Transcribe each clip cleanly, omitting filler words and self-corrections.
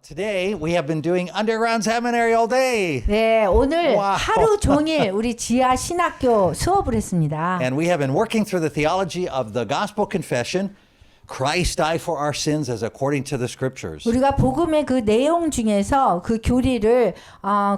Today we have been doing underground seminary all day. 네, 오늘 와우. 하루 종일 우리 지하 신학교 수업을 했습니다. And we have been working through the theology of the gospel confession. Christ died for our sins as according to the scriptures. 우리가 복음의 그 내용 중에서 그 교리를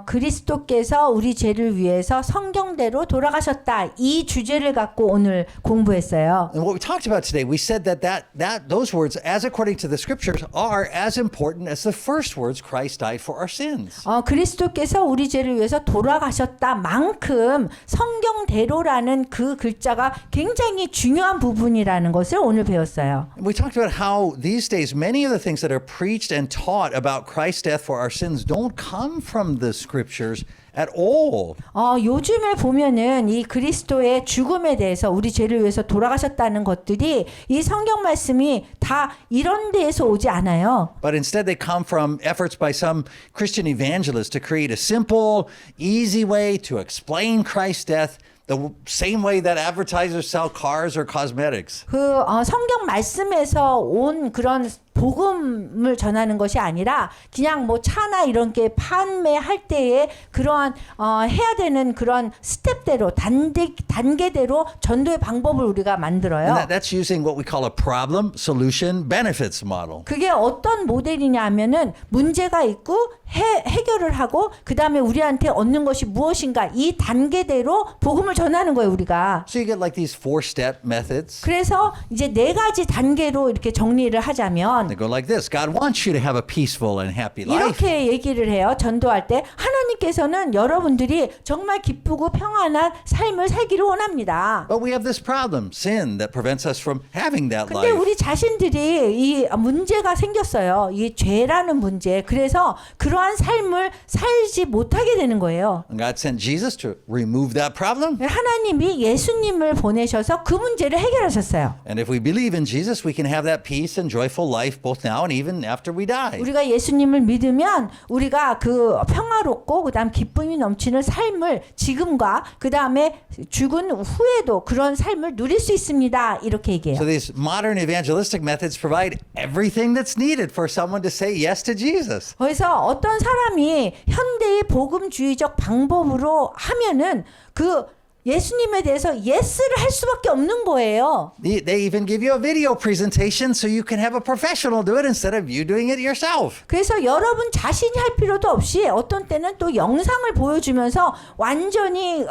그리스도께서 우리 죄를 위해서 성경대로 돌아가셨다. 이 주제를 갖고 오늘 공부했어요. And what we talked about today, we said that those words, as according to the scriptures, are as important as the first words, Christ died for our sins. 그리스도께서 우리 죄를 위해서 돌아가셨다만큼 성경대로라는 그 글자가 굉장히 중요한 부분이라는 것을 오늘 배웠어요. We talked about how these days many of the things that are preached and taught about Christ's death for our sins don't come from the scriptures at all. 요즘에 보면은 이 그리스도의 죽음에 대해서 우리 죄를 위해서 돌아가셨다는 것들이 이 성경 말씀이 다 이런 데에서 오지 않아요. But instead they come from efforts by some Christian evangelists to create a simple, easy way to explain Christ's death the same way that advertisers sell cars or cosmetics. 성경 말씀에서 온 그런 복음을 전하는 것이 아니라 그냥 뭐 차나 이런 게 판매할 때에 그러한 해야 되는 그런 스텝대로 단계대로 전도의 방법을 우리가 만들어요. And that's using what we call a problem, solution, benefits model. 그게 어떤 모델이냐 하면은 문제가 있고 해결을 하고 그 다음에 우리한테 얻는 것이 무엇인가 이 단계대로 복음을 전하는 거예요 우리가. So you get like these 4-step methods. 그래서 이제 4가지 단계로 이렇게 정리를 하자면 They go like this. God wants you to have a peaceful and happy life. 이렇게 얘기를 해요. 전도할 때 하나님께서는 여러분들이 정말 기쁘고 평안한 삶을 살기를 원합니다. But we have this problem, sin, that prevents us from having that 근데 life. 우리 자신들이 이 문제가 생겼어요. 이 죄라는 문제. 그래서 그러한 삶을 살지 못하게 되는 거예요. And God sent Jesus to remove that problem. 하나님이 예수님을 보내셔서 그 문제를 해결하셨어요. And if we believe in Jesus, we can have that peace and joyful life both now and even after we die. 우리가 예수님을 믿으면 우리가 그 평화롭고 그다음 기쁨이 넘치는 삶을 지금과 그다음에 죽은 후에도 그런 삶을 누릴 수 있습니다. 이렇게 얘기해요. So these modern evangelistic methods provide everything that's needed for someone to say yes to Jesus. 그래서 어떤 사람이 현대의 복음주의적 방법으로 하면은 그 예수님에 대해서 예스를 할 수밖에 없는 거예요. They even give you a video presentation so you can have a professional do it instead of you doing it yourself. 그래서 여러분 자신이 할 필요도 없이 어떤 때는 또 영상을 보여주면서 완전히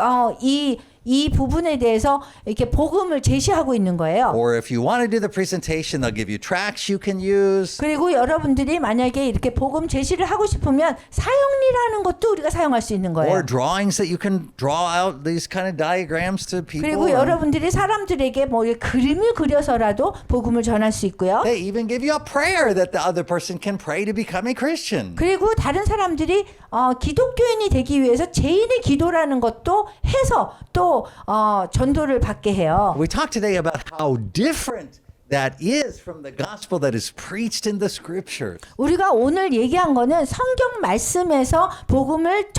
이 부분에 대해서 이렇게 복음을 제시하고 있는 거예요. Or if you want to do the presentation, they'll give you tracks you can use. 그리고 여러분들이 만약에 이렇게 복음 제시를 하고 싶으면 사형리라는 것도 우리가 사용할 수 있는 거예요. Or drawings that you can draw out these kind of diagrams to people. 그리고 여러분들이 사람들에게 뭐 그림을 그려서라도 복음을 전할 수 있고요. They even give you a prayer that the other person can pray to become a Christian. 그리고 다른 사람들이 기독교인이 되기 위해서 제인의 기도라는 것도 해서 또 전도를 받게 해요. We talked today about how different that is from the gospel that is preached in the scriptures. 우리가 오늘 얘기한 거는 성경 말씀에서 복음을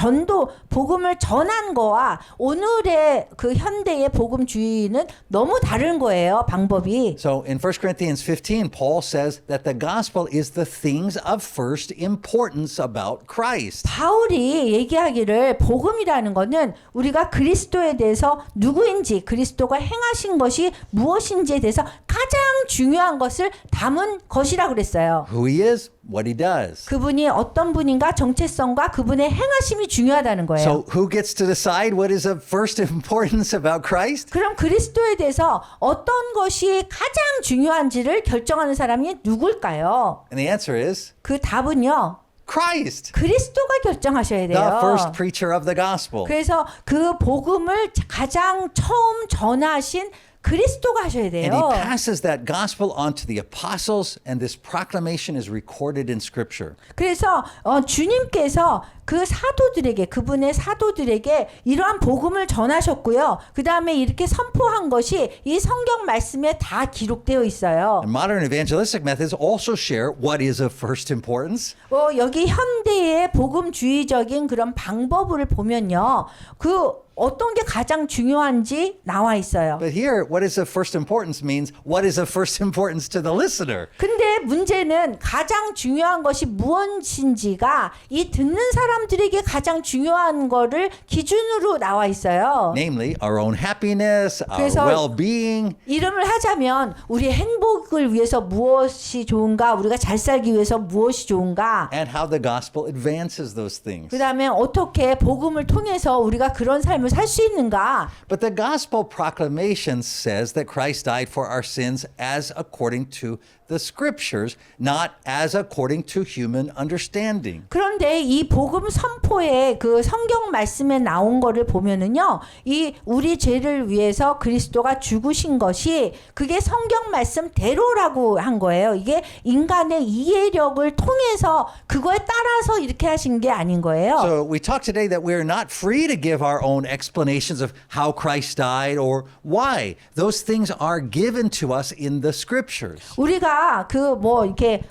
전한 거와 오늘의 그 현대의 복음주의는 너무 다른 거예요, 방법이. So in 1 Corinthians 15, Paul says that the gospel is the things of first importance about Christ. 바울이 얘기하기를 복음이라는 거는 우리가 그리스도에 대해서 누구인지 그리스도가 행하신 것이 무엇인지에 대해서 가장 중요한 것을 담은 것이라고 그랬어요. Who he is, what he does. 그분이 어떤 분인가 정체성과 그분의 행하심이 중요하다는 거예요. So who gets to decide what is of first importance about Christ? 그럼 그리스도에 대해서 어떤 것이 가장 중요한지를 결정하는 사람이 누굴까요? And the answer is 그 답은요. Christ, 그리스도가 결정하셔야 the 돼요. first preacher of the gospel. 그래서 그 복음을 가장 처음 전하신 그리스도가 하셔야 And he 돼요. passes that gospel on to the apostles, and this proclamation is recorded in Scripture. 그래서 주님께서 그 사도들에게 그분의 사도들에게 이러한 복음을 전하셨고요. 그 다음에 이렇게 선포한 것이 이 성경 말씀에 다 기록되어 있어요. And modern evangelistic methods also share what is of first importance. 여기 현대의 복음주의적인 그런 방법을 보면요. 그 어떤 게 가장 중요한지 나와 있어요. But here, what is of first importance means what is of first importance to the listener. 근데 문제는 가장 중요한 것이 무엇인지가 이 듣는 사람들에게 가장 중요한 거를 기준으로 나와 있어요. Namely, our own happiness, our 그래서 well-being, 이름을 하자면 우리의 행복을 위해서 무엇이 좋은가, 우리가 잘 살기 위해서 무엇이 좋은가, and how the gospel advances those things. 그 다음에 어떻게 복음을 통해서 우리가 그런 삶을 살 수 있는가. But the gospel proclamation says that Christ died for our sins as according to the scriptures, not as according to human understanding. 그런데 이 복음 선포의 그 성경 말씀에 나온 거를 보면은요, 이 우리 죄를 위해서 그리스도가 죽으신 것이 그게 성경 말씀대로라고 한 거예요. 이게 인간의 이해력을 통해서 그거에 따라서 이렇게 하신 게 아닌 거예요. So we talk today that we are not free to give our own explanations of how Christ died or why. Those things are given to us in the scriptures. 우리가 그 뭐 이렇게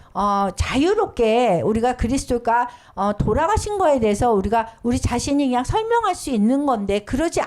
자유롭게 우리가 그리스도가 돌아가신 거에 대해서 우리 자신이 그냥 설명할 수 있는 건데 그러지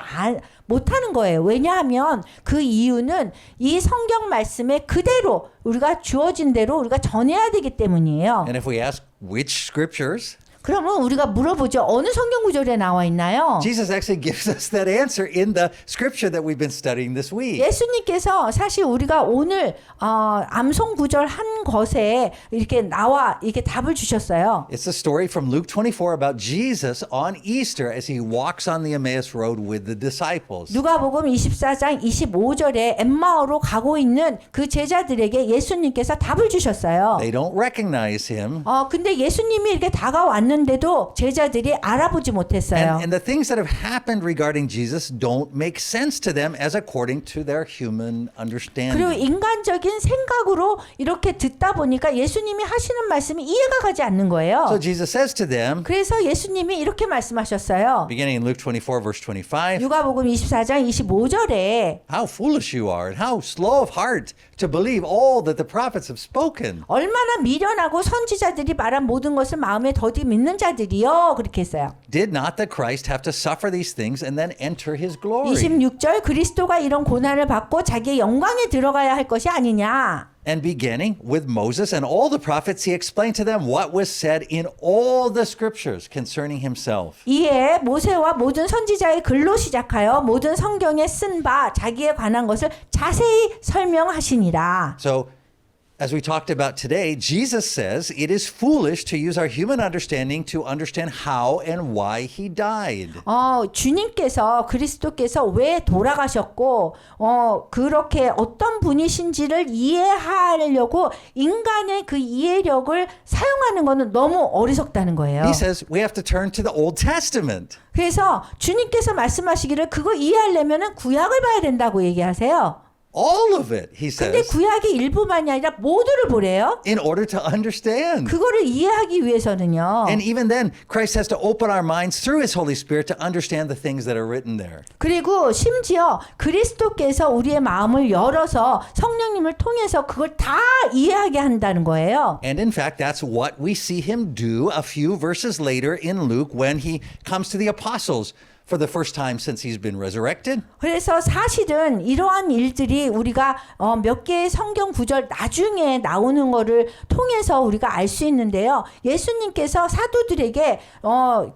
못하는 거예요. 왜냐하면 그 이유는 이 성경 말씀에 그대로 우리가 주어진 대로 우리가 전해야 되기 때문이에요. And if we ask which scriptures, 그러면 우리가 물어보죠. 어느 성경 구절에 나와 있나요? Jesus actually gives us that answer in the scripture that we've been studying this week. 예수님께서 사실 우리가 오늘 암송 구절 한 것에 이렇게 답을 주셨어요. It's a story from Luke 24 about Jesus on Easter as he walks on the Emmaus Road with the disciples. 누가복음 24장 25절에 엠마오로 가고 있는 그 제자들에게 예수님께서 답을 주셨어요. They don't recognize him. 근데 예수님이 이렇게 다가왔는데도 제자들이 알아보지 못했어요. And the things that have happened regarding Jesus don't make sense to them as according to their human 그리고 understanding. 인간적인 생각으로 이렇게 듣다 보니까 예수님이 하시는 말씀이 이해가 가지 않는 거예요. So Jesus says to them, 그래서 예수님이 이렇게 말씀하셨어요. beginning in Luke 24 verse 25, 누가복음 24장 25절에 how foolish you are and how slow of heart to believe all that the prophets have spoken. 얼마나 미련하고 선지자들이 말한 모든 것을 마음에 더디 믿는 자들이요. 그렇게 했어요. Did not the Christ have to suffer these things and then enter his glory? 26절 그리스도가 이런 고난을 받고 자기의 영광에 들어가야 할 것이 아니냐. And beginning with Moses and all the prophets, he explained to them what was said in all the scriptures concerning himself. 이에 모세와 모든 선지자의 글로 시작하여 모든 성경에 쓴 바 자기에 관한 것을 자세히 설명하시니라. So, as we talked about today, Jesus says it is foolish to use our human understanding to understand how and why he died. 주님께서 그리스도께서 왜 돌아가셨고 그렇게 어떤 분이신지를 이해하려고 인간의 그 이해력을 사용하는 것은 너무 어리석다는 거예요. He says we have to turn to the Old Testament. 그래서 주님께서 말씀하시기를 그거 이해하려면은 구약을 봐야 된다고 얘기하세요. All of it, he 근데 says, 구약이 일부만이 아니라 모두를 보래요. in order to understand. 그거를 이해하기 위해서는요. And even then, Christ has to open our minds through his Holy Spirit to understand the things that are written there. 그리고 심지어 그리스도께서 우리의 마음을 열어서 성령님을 통해서 그걸 다 이해하게 한다는 거예요. And in fact, that's what we see him do a few verses later in Luke when he comes to the apostles for the first time since he's been resurrected. 그래서 사실은 이러한 일들이 우리가 몇 개의 성경 구절 나중에 나오는 거를 통해서 우리가 알 수 있는데요. 예수님께서 사도들에게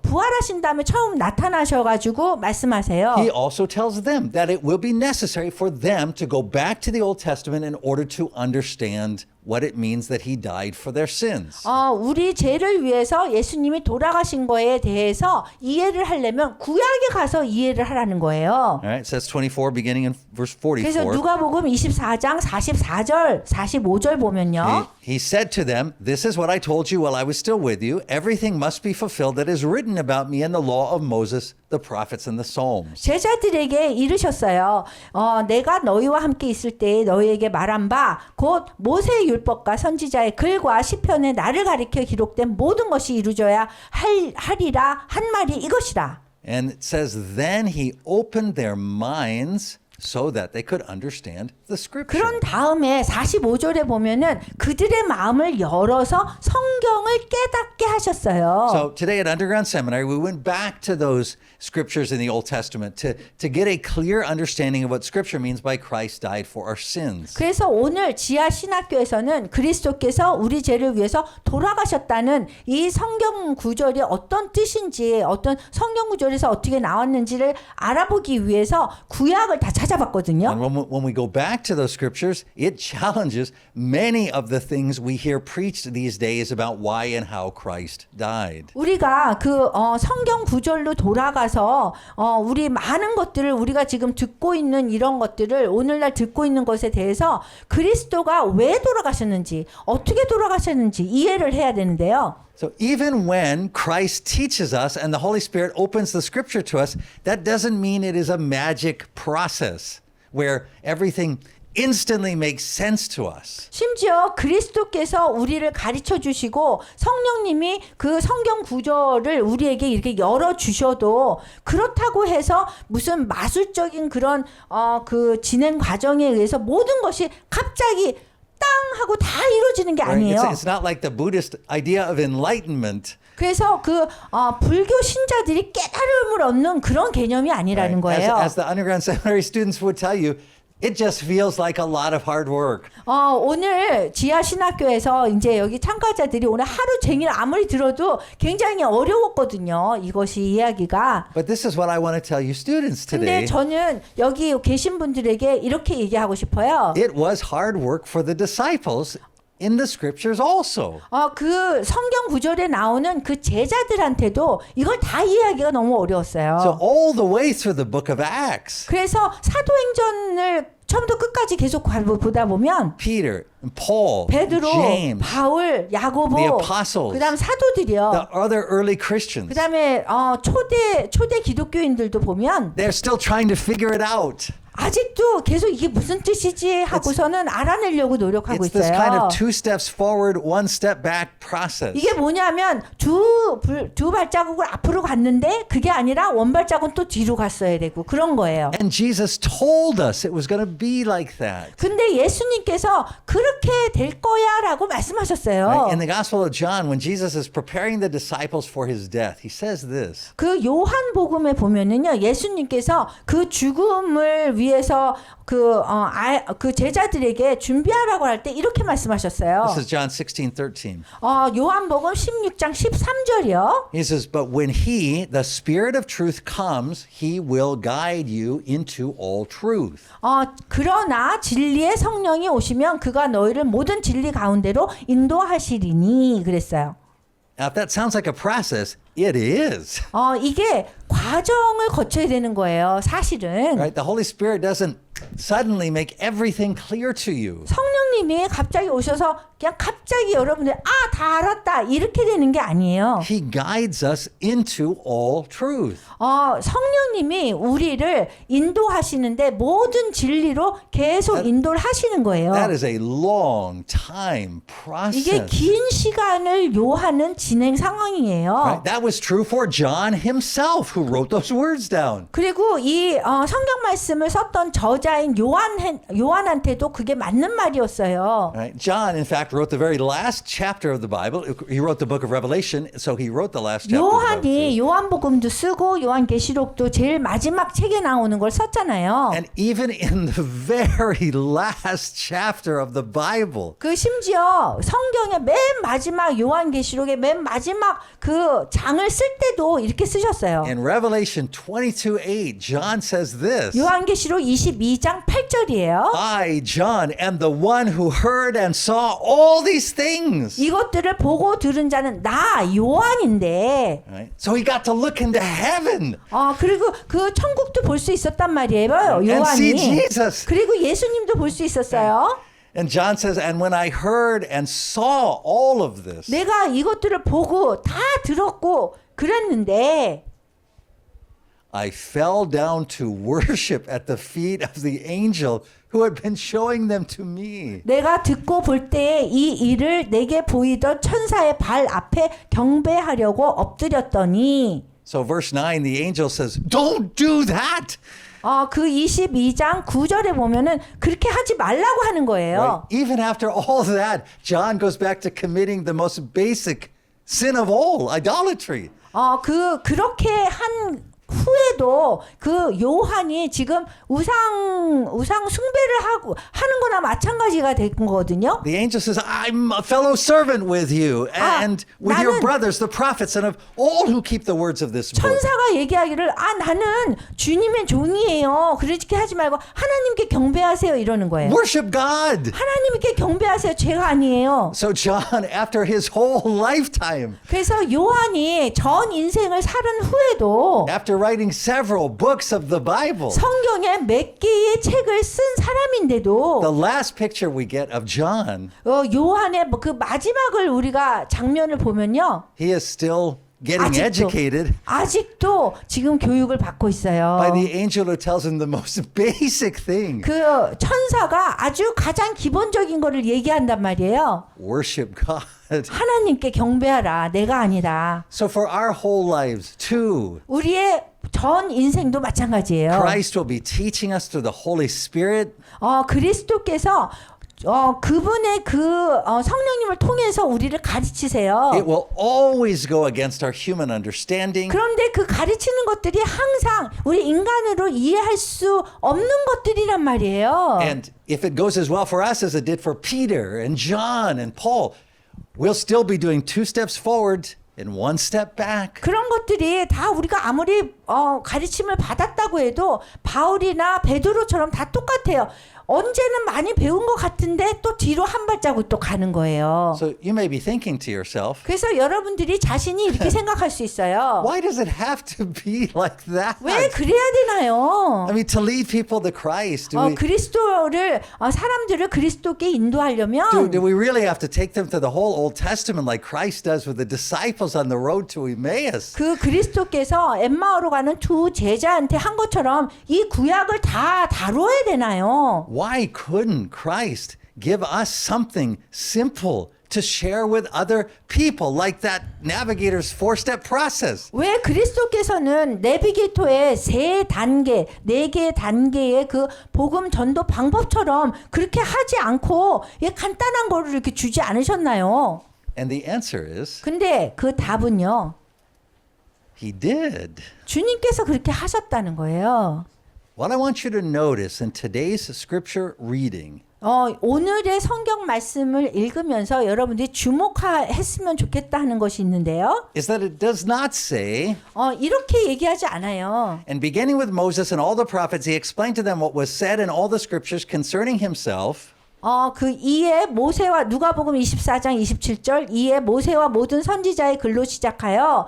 부활하신 다음에 처음 나타나셔가지고 말씀하세요. He also tells them that it will be necessary for them to go back to the Old Testament in order to understand what it means that he died for their sins. 우리 죄를 위해서 예수님이 돌아가신 거에 대해서 이해를 하려면 구약에 가서 이해를 하라는 거예요. All right, it says 24 beginning in verse 44. 그래서 누가복음 24장 44절, 45절 보면요. He said to them, "This is what I told you while I was still with you. Everything must be fulfilled that is written about me in the law of Moses, the prophets, and the Psalms." 제자들에게 이르셨어요. 내가 너희와 함께 있을 때 너희에게 말한 바 곧 모세의 율법과 선지자의 글과 시편에 나를 가리켜 기록된 모든 것이 이루어져야 하리라 한 말이 이것이라. And it says, "Then he opened their minds." so that they could understand the scripture. 그런 다음에 45절에 보면은 그들의 마음을 열어서 성경을 깨닫게 하셨어요. So today at Underground Seminary, we went back to those scriptures in the Old Testament to get a clear understanding of what scripture means by Christ died for our sins. 그래서 오늘 지하 신학교에서는 그리스도께서 우리 죄를 위해서 돌아가셨다는 이 성경 구절이 어떤 뜻인지, 어떤 성경 구절에서 어떻게 나왔는지를 알아보기 위해서 구약을 다 찾아봤거든요. And when we go back to those scriptures, it challenges many of the things we hear preached these days about why and how Christ died. 우리가 그 성경 구절로 돌아가서 우리 많은 것들을 우리가 지금 듣고 있는 이런 것들을 오늘날 듣고 있는 것에 대해서 그리스도가 왜 돌아가셨는지, 어떻게 돌아가셨는지 이해를 해야 되는데요. So even when Christ teaches us and the Holy Spirit opens the scripture to us, that doesn't mean it is a magic process where everything instantly makes sense to us. 심지어 그리스도께서 우리를 가르쳐 주시고 성령님이 그 성경 구절을 우리에게 이렇게 열어 주셔도 그렇다고 해서 무슨 마술적인 그런 그 진행 과정에 의해서 모든 것이 갑자기 땅 하고 다 이루어지는 게 Right? 아니에요. It's not like the Buddhist idea of enlightenment. 그래서 그 불교 신자들이 깨달음을 얻는 그런 개념이 아니라는 Right? 거예요. As the Underground Seminary students would tell you, it just feels like a lot of hard work. 오늘 지하 신학교에서 이제 여기 참가자들이 오늘 하루 종일 아무리 들어도 굉장히 어려웠거든요. 이것이 이야기가. But this is what I want to tell you students 근데 today. 저는 여기 계신 분들에게 이렇게 얘기하고 싶어요. It was hard work for the disciples in the scriptures also. 그 성경 구절에 나오는 그 제자들한테도 이걸 다 이해하기가 너무 어려웠어요. So all the way through the book of Acts, 그래서 사도행전을 처음부터 끝까지 계속 보다 보면 Peter and Paul, 베드로, James, 바울, the 야고보, apostles, 그다음 사도들이요. the other early Christians, 그다음에 초대 기독교인들도 보면 they're still trying to figure it out. 아직도 계속 이게 무슨 뜻이지 하고서는 알아내려고 노력하고 It's this kind 있어요. of 2 steps forward, 1 step back process. 이게 뭐냐면 두 발자국을 앞으로 갔는데 그게 아니라 원 발자국은 또 뒤로 갔어야 되고 그런 거예요. And Jesus told us it was going to be like that. 근데 예수님께서 그렇게 될 거야라고 말씀하셨어요. Right? In the Gospel of John, when Jesus is preparing the disciples for his death, he says this. 그 요한복음에 보면은요, 예수님께서 그 죽음을 위해서 그 제자들에게 준비하라고 할 때 이렇게 말씀하셨어요. This is John 16:13. 요한복음 16장 13절이요. He says, "But when he, the Spirit of truth comes, he will guide you into all truth." 그러나 진리의 성령이 오시면 그가 너희를 모든 진리 가운데로 인도하시리니 그랬어요. Now, if that sounds like a process, it is. 이게 과정을 거쳐야 되는 거예요. 사실은. Right? The Holy Spirit doesn't suddenly make everything clear to you. 성령님이 갑자기 오셔서 그냥 갑자기 여러분들 다 알았다 이렇게 되는 게 아니에요. He guides us into all truth. 성령님이 우리를 인도하시는데 모든 진리로 계속 인도를 하시는 거예요. That is a long time 이게 process. 긴 시간을 요하는 진행 상황이에요. Right? That was true for John himself, who wrote those words down. 그리고 이 성경 말씀을 썼던 저자인 요한한테도 그게 맞는 말이었어요. Right? John, in fact, wrote the very last chapter of the Bible. He wrote the book of Revelation, so he wrote the last chapter. Of the Bible. 요한이 요한복음도 쓰고 요한계시록도 제일 마지막 책에 나오는 걸 썼잖아요. And even in the very last chapter of the Bible, 그 심지어 성경의 맨 마지막 요한계시록의 맨 마지막 그 장을 쓸 때도 이렇게 쓰셨어요. in Revelation 22:8, John says this. 요한계시록 22장 8절이에요. I, John, am the one who heard and saw all these things. 이것들을 보고 들은 자는 나 요한인데. Right? So he got to look into heaven. 그리고 그 천국도 볼 수 있었단 말이에요. And see 요한이. Jesus. 그리고 예수님도 볼 수 있었어요. And John says, and when I heard and saw all of this, 내가 이것들을 보고 다 들었고 그랬는데 I fell down to worship at the feet of the angel who had been showing them to me. 내가 듣고 볼 때 이 일을 내게 보이던 천사의 발 앞에 경배하려고 엎드렸더니 So verse 9, the angel says, don't do that. 그 22장 9절에 보면은 그렇게 하지 말라고 하는 거예요. Right? Even after all that, John goes back to committing the most basic sin of all, idolatry. 그렇게 한 후에도 그 요한이 지금 우상 숭배를 하는 거나 마찬가지가 된 거거든요. The angel says, I'm a fellow servant with you and with your 나는- brothers, the prophets, and of all who keep the words of this book. 천사가 얘기하기를 나는 주님의 종이에요. 그렇게 하지 말고 하나님께 경배하세요 이러는 거예요. Worship God. 하나님께 경배하세요. 죄가 아니에요. So John, after his whole lifetime, 그래서 요한이 전 인생을 살은 후에도 after writing several books of the Bible, 성경에 몇 개의 책을 쓴 사람인데도 the last picture we get of John, 요한의 그 마지막을 우리가 장면을 보면요. he is still getting educated 아직도 지금 교육을 받고 있어요. by the angel who tells him the most basic thing. 그 천사가 아주 가장 기본적인 거를 얘기한단 말이에요. Worship God. 하나님께 경배하라. 내가 아니다. So for our whole lives too, 우리의 전 인생도 마찬가지예요. Christ will be teaching us through the Holy Spirit. 그리스도께서 그분의 성령님을 통해서 우리를 가르치세요. It will always go against our human understanding. 그런데 그 가르치는 것들이 항상 우리 인간으로 이해할 수 없는 것들이란 말이에요. And if it goes as well for us as it did for Peter and John and Paul, we'll still be doing 2 steps forward and 1 step back. 그런 것들이 다 우리가 아무리 가르침을 받았다고 해도 바울이나 베드로처럼 다 똑같아요. 언제는 많이 배운 것 같은데 또 뒤로 한 발자국 또 가는 거예요. So you may be thinking to yourself, 그래서 여러분들이 자신이 이렇게 생각할 수 있어요. why does it have to be like that? 왜 그래야 되나요? I mean, to lead people to Christ, do 사람들을 그리스도께 인도하려면 we really have to take them to the whole Old Testament like Christ does with the disciples on the road to Emmaus? 그 그리스도께서 엠마오로 가는 두 제자한테 한 것처럼 이 구약을 다 다뤄야 되나요? Why couldn't Christ give us something simple to share with other people like that navigator's 4-step process? 왜 그리스도께서는 내비게이터의 3단계, 4개의 단계의 그 복음 전도 방법처럼 그렇게 하지 않고 간단한 거를 이렇게 주지 않으셨나요? And the answer is, 근데 그 답은요. he did. 주님께서 그렇게 하셨다는 거예요. What I want you to notice in today's scripture reading 오늘의 성경 말씀을 읽으면서 여러분들이 주목했으면 좋겠다 하는 것이 있는데요. is that it does not say, 이렇게 얘기하지 않아요. and beginning with Moses and all the prophets, he explained to them what was said in all the scriptures concerning himself. 그 이에 모세와 누가복음 24장 27절 이에 모세와 모든 선지자의 글로 시작하여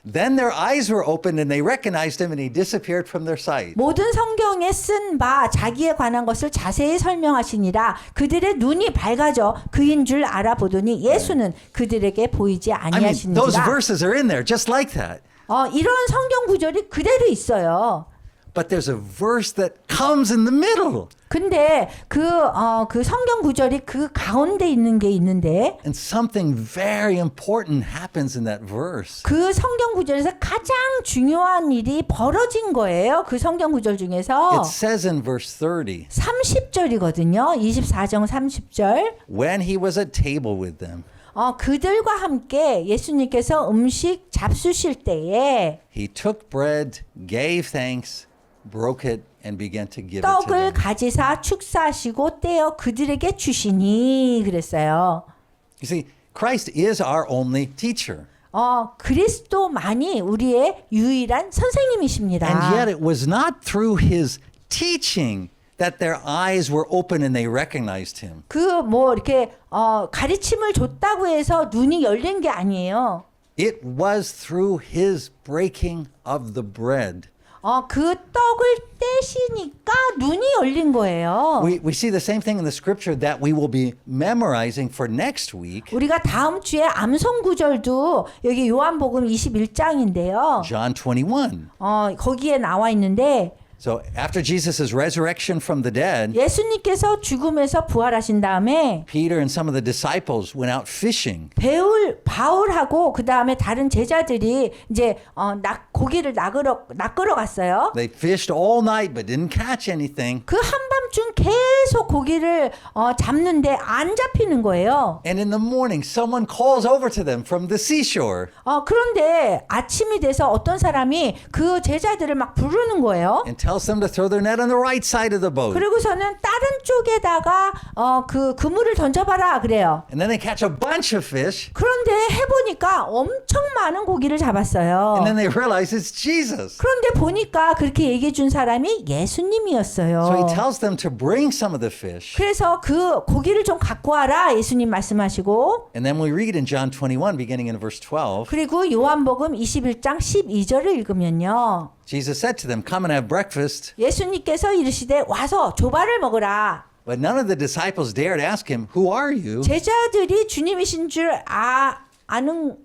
Then their eyes were opened and they recognized him and he disappeared from their sight. 모든 성경에 쓴 바 자기에 관한 것을 자세히 설명하시니라. 그들의 눈이 밝아져 그인 줄 알아보더니 예수는 그들에게 보이지 I mean, those 아니하시니라. verses are in there just like that. 이런 성경 구절이 그대로 있어요. But there's a verse that comes in the middle. 근데 그 성경 구절이 그 가운데 있는 게 있는데 And something very important happens in that verse. 그 성경 구절에서 가장 중요한 일이 벌어진 거예요. 그 성경 구절 중에서 It says in verse 30, 30절이거든요. 24장 30절. when he was at table with them, 그들과 함께 예수님께서 음식 잡수실 때에 he took bread, gave thanks, broke it, and began to give it to 떡을 them. 가지사 축사하시고 떼어 그들에게 주시니 그랬어요. You see, Christ is our only teacher. 그리스도만이 우리의 유일한 선생님이십니다. And yet it was not through his teaching that their eyes were open and they recognized him. 이렇게 가르침을 줬다고 해서 눈이 열린 게 아니에요. It was through his breaking of the bread. 그 떡을 떼시니까 눈이 열린 거예요. We see the same thing in the scripture that we will be memorizing for next week. 우리가 다음 주에 암송 구절도 여기 요한복음 21장인데요. John 21. 거기에 나와 있는데 So after Jesus' resurrection from the dead, 예수님께서 죽음에서 부활하신 다음에 Peter and some of the disciples went out fishing. 바울하고 그 다음에 다른 제자들이 이제 고기를 낚으러 갔어요. They fished all night but didn't catch anything. 그 한밤중 계속 고기를 잡는데 안 잡히는 거예요. And in the morning, someone calls over to them from the seashore 그런데 아침이 돼서 어떤 사람이 그 제자들을 막 부르는 거예요. and tells them to throw their net on the right side of the boat. 그리고서는 다른 쪽에다가 그 그물을 던져봐라 그래요. And then they catch a bunch of fish. 그런데 해보니까 엄청 많은 고기를 잡았어요. And then they realize it's Jesus. 그런데 보니까 그렇게 얘기해 준 사람이 예수님이었어요. So he tells them to bring some of the fish. 그래서 그 고기를 좀 갖고 와라 예수님 말씀하시고 And then we read in John 21, beginning in verse 12, 그리고 요한복음 21장 12절을 읽으면요. Jesus said to them, come and have breakfast. 예수님께서 이르시되 와서 조발을 먹으라. But none of the disciples dared ask him, who are you? 제자들이 주님이신 줄 아는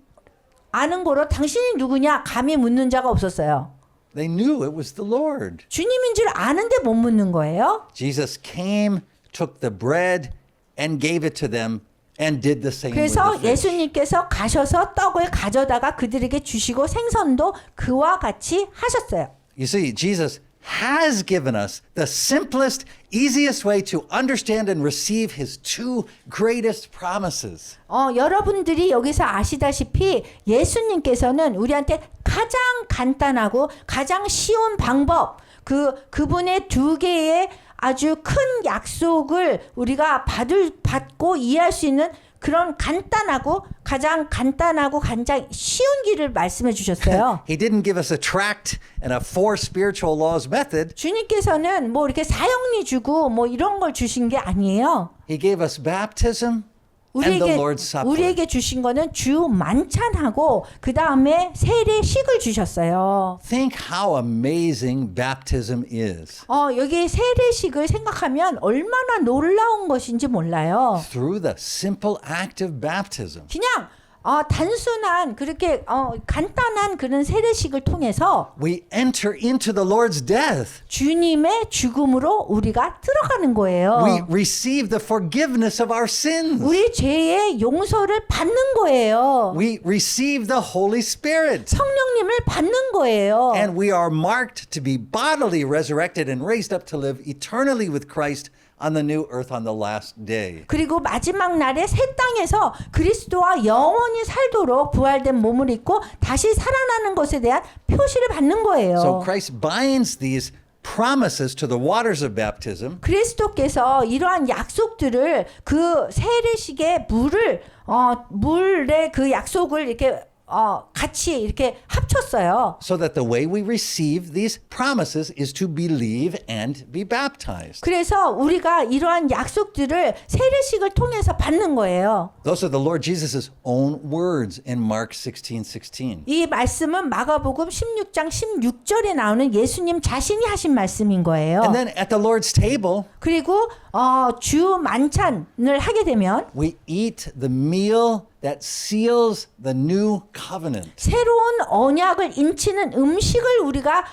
거로 당신이 누구냐 감히 묻는 자가 없었어요. They knew it was the Lord. 주님인 줄 아는데 못 묻는 거예요. Jesus came, took the bread, and gave it to them, and did the same with 그래서 the fish. 예수님께서 가셔서 떡을 가져다가 그들에게 주시고 생선도 그와 같이 하셨어요. You see, Jesus has given us the simplest, easiest way to understand and receive his two greatest promises. 여러분들이 여기서 아시다시피 예수님께서는 우리한테 가장 간단하고 가장 쉬운 방법, 그분의 두 개의 아주 큰 약속을 우리가 받고 이해할 수 있는 그런 가장 간단하고 가장 쉬운 길을 말씀해 주셨어요. He didn't give us a tract and a four spiritual laws method. 주님께서는 뭐 이렇게 사형리 주고 뭐 이런 걸 주신 게 아니에요. He gave us baptism and the Lord's Supper. 우리에게 주신 거는 주 만찬하고 그 다음에 세례식을 주셨어요. Think how amazing baptism is. 여기 세례식을 생각하면 얼마나 놀라운 것인지 몰라요. Through the simple act of baptism, 그냥 단순한 그렇게 간단한 그런 세례식을 통해서 we enter into the Lord's death. 주님의 죽음으로 우리가 들어가는 거예요. We receive the forgiveness of our sins. 우리 죄의 용서를 받는 거예요. We receive the Holy Spirit. 성령님을 받는 거예요. And we are marked to be bodily resurrected and raised up to live eternally with Christ on the new earth on the last day. 그리고 마지막 날에 새 땅에서 그리스도와 영원히 살도록 부활된 몸을 입고 다시 살아나는 것에 대한 표시를 받는 거예요. So Christ binds these promises to the waters of baptism. 그리스도께서 이러한 약속들을 그 세례식의 물의 그 약속을 이렇게 같이 이렇게 합쳤어요. So that the way we receive these promises is to believe and be baptized. 그래서 우리가 이러한 약속들을 세례식을 통해서 받는 거예요. Those are the Lord Jesus' own words in Mark 16:16. 이 말씀은 마가복음 16장 16절에 나오는 예수님 자신이 하신 말씀인 거예요. And then at the Lord's table, 그리고 주 만찬을 하게 되면 we eat the meal that seals the new covenant. 새로운 언약을 인치는 음식을 우리가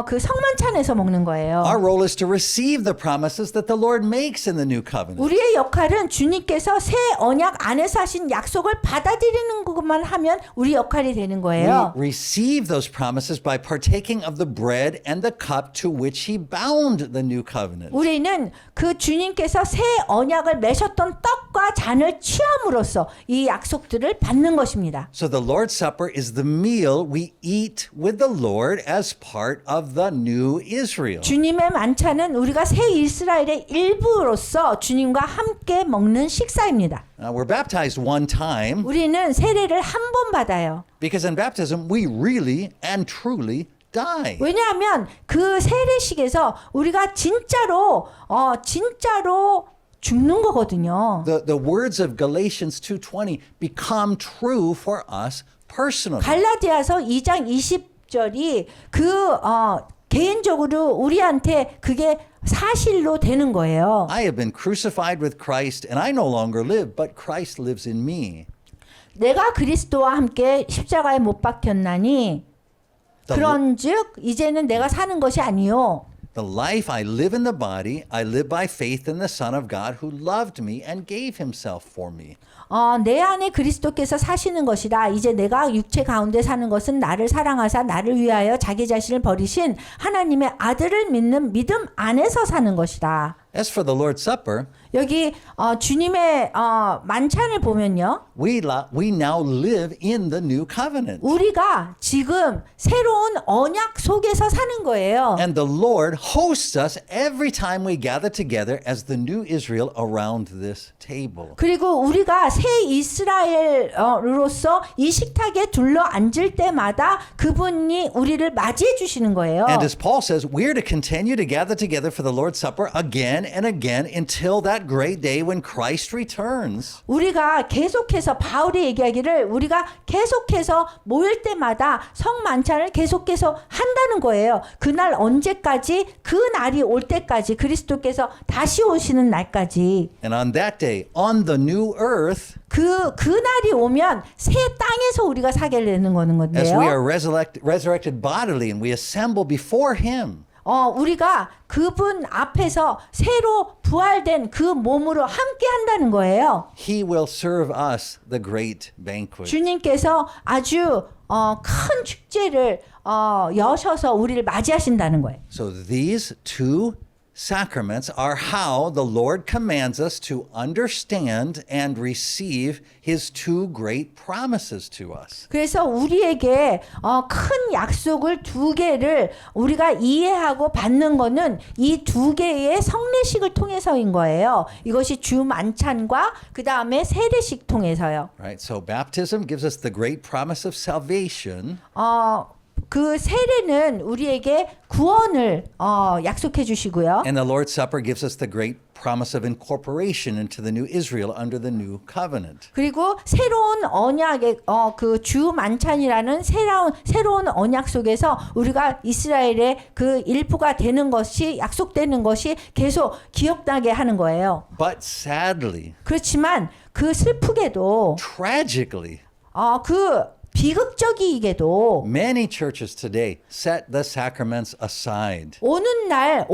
그 성만찬에서 먹는 거예요. Our role is to receive the promises that the Lord makes in the new covenant. 우리의 역할은 주님께서 새 언약 안에서 하신 약속을 받아들이는 것만 하면 우리 역할이 되는 거예요. We receive those promises by partaking of the bread and the cup to which he bound the new covenant. 우리는 그 주님께서 새 언약을 매셨던 떡과 잔을 취함으로써 이 약속들을 받는 것입니다. So the Lord's Supper is the meal we eat with the Lord as part of the new Israel. 주님의 만찬은 우리가 새 이스라엘의 일부로서 주님과 함께 먹는 식사입니다. We're baptized one time 우리는 세례를 한 번 받아요. because in baptism we really and truly die. 왜냐하면 그 세례식에서 우리가 진짜로 죽는 거거든요. The words of Galatians 2:20 become true for us personally. 갈라디아서 2장 20절이 개인적으로 우리한테 그게 사실로 되는 거예요. I have been crucified with Christ and I no longer live, but Christ lives in me. 내가 그리스도와 함께 십자가에 못 박혔나니 그런즉 이제는 내가 사는 것이 아니요 The life I live in the body, I live by faith in the Son of God who loved me and gave himself for me. 내 안에 그리스도께서 사시는 것이라. 이제 내가 육체 가운데 사는 것은 나를 사랑하사 나를 위하여 자기 자신을 버리신 하나님의 아들을 믿는 믿음 안에서 사는 것이다. As for the Lord's Supper, 여기 주님의 만찬을 보면요. we now live in the new covenant. 우리가 지금 새로운 언약 속에서 사는 거예요. And the Lord hosts us every time we gather together as the new Israel around this table. 그리고 우리가 새 이스라엘로서 이 식탁에 둘러 앉을 때마다 그분이 우리를 맞이해 주시는 거예요. And as Paul says, we're to continue to gather together for the Lord's Supper again and again until that great day when Christ returns. 우리가 계속해서 바울이 얘기하기를 우리가 계속해서 모일 때마다 성만찬을 계속해서 한다는 거예요. 그날 언제까지? 그 날이 올 때까지 그리스도께서 다시 오시는 날까지. And on that day, on the new earth, 그 날이 오면 새 땅에서 우리가 사게 되는 거는 as we are 건데요. resurrected bodily and we assemble before him, 우리가 그분 앞에서 새로 부활된 그 몸으로 함께 한다는 거예요. he will serve us the great banquet. 주님께서 아주 큰 축제를 여셔서 우리를 맞이하신다는 거예요. So these two sacraments are how the Lord commands us to understand and receive his two great promises to us. 그래서 우리에게 큰 약속을 두 개를 우리가 이해하고 받는 거는 이 두 개의 성례식을 통해서인 거예요. 이것이 주 만찬과 그 다음에 세례식 통해서요. Right? So baptism gives us the great promise of salvation. 그 세례는 우리에게 구원을 약속해 주시고요. And the Lord's Supper gives us the great promise of incorporation into the new Israel under the new covenant. 그리고 새로운 언약의 그 주 만찬이라는 새로운 언약 속에서 우리가 이스라엘의 그 일부가 되는 것이 약속되는 것이 계속 기억나게 하는 거예요. But sadly, 그렇지만 그 슬프게도 tragically, 그 비극적이게도 many churches today set the sacraments aside. 오늘날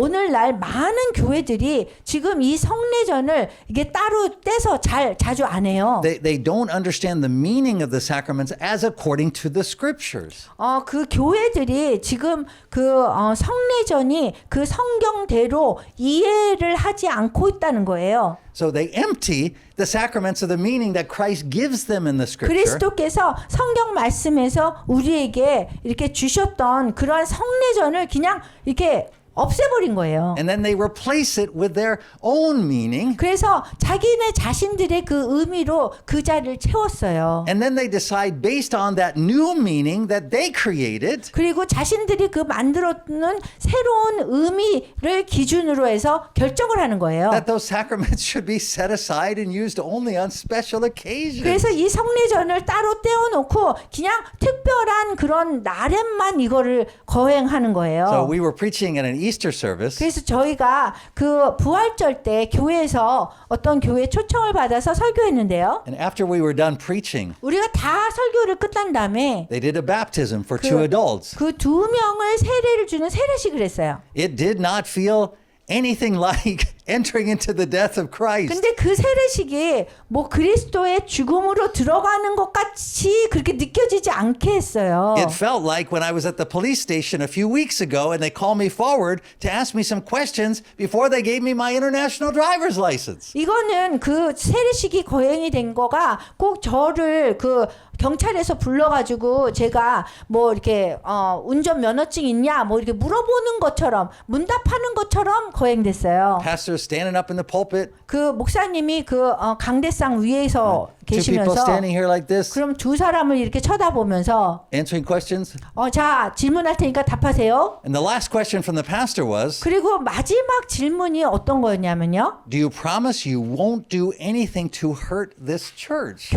많은 교회들이 지금 이 성례전을 이게 따로 떼서 자주 안 해요. They don't understand the meaning of the sacraments as according to the scriptures. 그 교회들이 지금 그 성례전이 그 성경대로 이해를 하지 않고 있다는 거예요. So they empty the sacraments of the meaning that Christ gives them in the scripture. 그리스도께서 성경 말씀에서 우리에게 이렇게 주셨던 그러한 성례전을 그냥 이렇게 없애버린 거예요. And then they replace it with their own meaning. 그래서 자기네 자신들의 그 의미로 그 자리를 채웠어요. And then they decide based on that new meaning that they created 그리고 자신들이 그 만들었는 새로운 의미를 기준으로 해서 결정을 하는 거예요. that those sacraments should be set aside and used only on special occasions. 그래서 이 성례전을 따로 떼어놓고 그냥 특별한 그런 날에만 이거를 거행하는 거예요. So we were preaching at an Easter service. 그래서 저희가 그 부활절 때 교회에서 어떤 교회 초청을 받아서 설교했는데요. And after we were done preaching, 우리가 다 설교를 끝난 다음에 they did a baptism for two adults. 그 두 명을 세례를 주는 세례식을 했어요. It did not feel anything like entering into the death of Christ. 근데 그 세례식이 뭐 그리스도의 죽음으로 들어가는 것 같이 그렇게 느껴지지 않게 했어요. It felt like when I was at the police station a few weeks ago and they called me forward to ask me some questions before they gave me my international driver's license. 이거는 그 세례식이 거행이 된 거가 꼭 저를 그 경찰에서 불러가지고 제가 뭐 이렇게 운전 면허증 있냐 뭐 이렇게 물어보는 것처럼 문답하는 것처럼 거행됐어요. Pastor standing up in the pulpit, 그 목사님이 그 강대상 위에서 two people 계시면서 standing here like this, 그럼 두 사람을 이렇게 쳐다보면서 answering questions. 자 질문할 테니까 답하세요. And the last question from the pastor was, 그리고 마지막 질문이 어떤 거였냐면요. do you promise you won't do anything to hurt this church?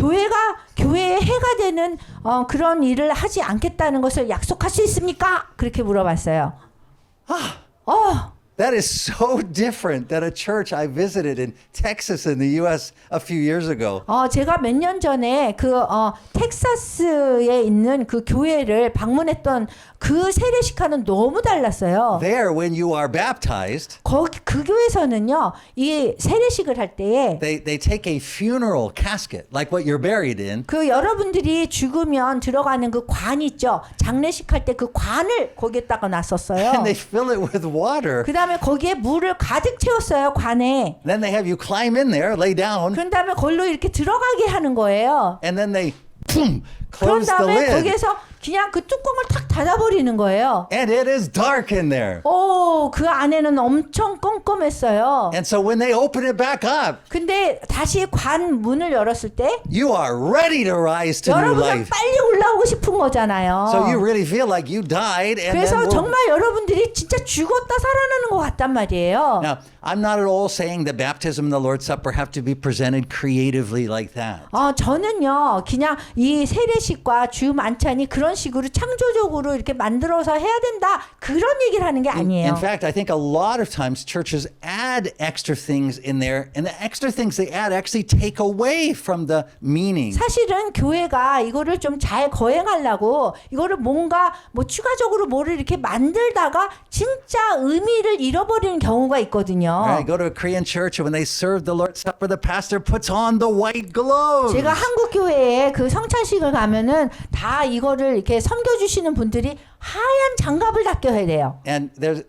교회에 해가 되는 그런 일을 하지 않겠다는 것을 약속할 수 있습니까? 그렇게 물어봤어요. That is so different than a church I visited in Texas in the U.S. a few years ago. 제가 몇 년 전에 텍사스에 있는 그 교회를 방문했던 그 세례식과는 너무 달랐어요. There, when you are baptized, 거기 그 교회에서는요, 이 세례식을 할 때에 they take a funeral casket, like what you're buried in, 그 여러분들이 죽으면 들어가는 그 관 있죠. 장례식 할 때 그 관을 거기에다가 놨었어요. and they fill it with water. 그 다음에 거기에 물을 가득 채웠어요, 관에. Then they have you climb in there, lay down, 그런 다음에 거기로 이렇게 들어가게 하는 거예요. and then they boom, 그런 close the 다음에 lid. 거기에서 그냥 그 뚜껑을 탁 닫아버리는 거예요. And it is dark in there. 그 안에는 엄청 껌껌했어요. And so when they open it back up, 근데 다시 관 문을 열었을 때 you are ready to rise to new 여러분은 life. 빨리 올라오고 싶은 거잖아요. So you really feel like you died and 그래서 then 정말 여러분들이 진짜 죽었다 살아나는 것 같단 말이에요. Now, I'm not at all saying the baptism and the Lord's Supper have to be presented creatively like that. 저는요, 그냥 이 세례식과 주 만찬이 그런 식으로 창조적으로 이렇게 만들어서 해야 된다, 그런 얘기를 하는 게 아니에요. In fact, I think a lot of times churches add extra things in there, and the extra things they add actually take away from the meaning. 사실은 교회가 이거를 좀 잘 거행하려고 이거를 뭔가 뭐 추가적으로 뭐를 이렇게 만들다가 진짜 의미를 잃어버리는 경우가 있거든요. Right? Go to a Korean church, and when they serve the Lord's Supper, the pastor puts on the white gloves. 제가 한국 교회에 그 성찬식을 가면은 다 이거를 이렇게 섬겨주시는 분들이 하얀 장갑을 다 껴야 돼요. And there's